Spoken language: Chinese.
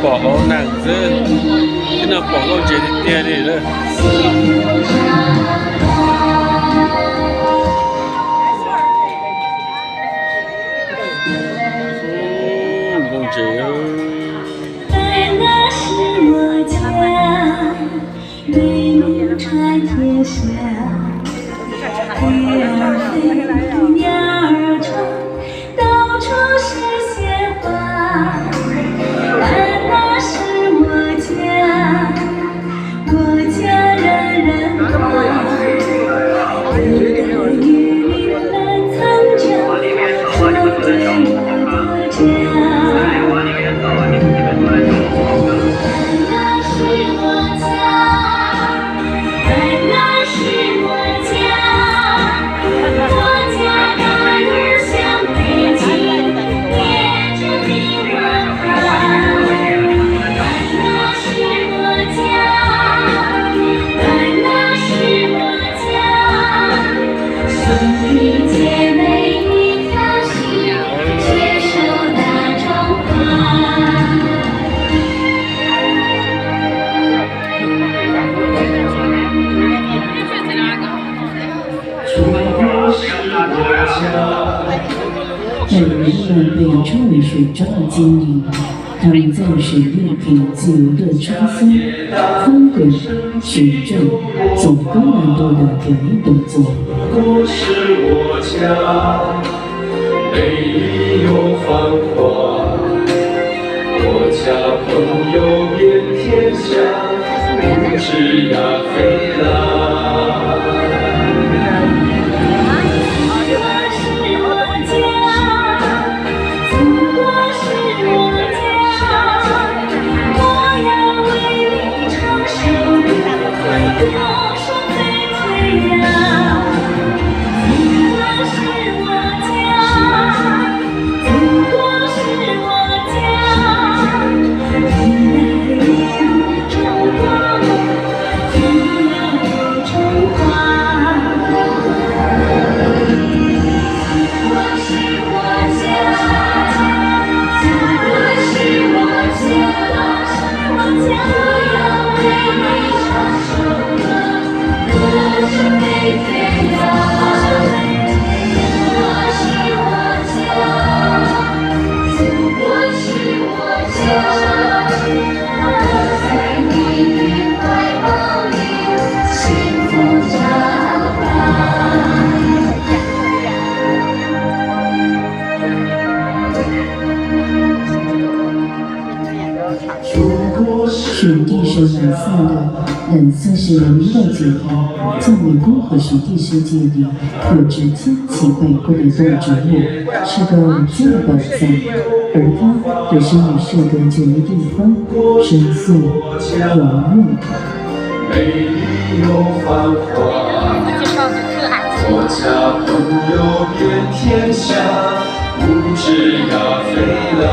bỏ nàng dơ cái nào bỏ con chế thì tia đi nữa con chế ơi 美梦传天下，蝶儿飞，鸟儿唱，到处是鲜花。那是我家，我家人人欢。有个雨来藏着，这对我的家。那是我家。 在人们被称为水中的精灵，它们在水面里自由地穿梭、翻滚、旋转，总高难度的表演动作。我是我家，美丽又繁华。我家朋友遍天下，不知呀飞啦。 雪地是蓝色的，蓝色是人民的节日，在美国和雪地世界里有着千奇百怪的动植物，是个无价的宝藏。而它也是与世隔绝的地方，深邃、柔韧。美丽又繁华，我家朋友遍天下，不知呀飞啦。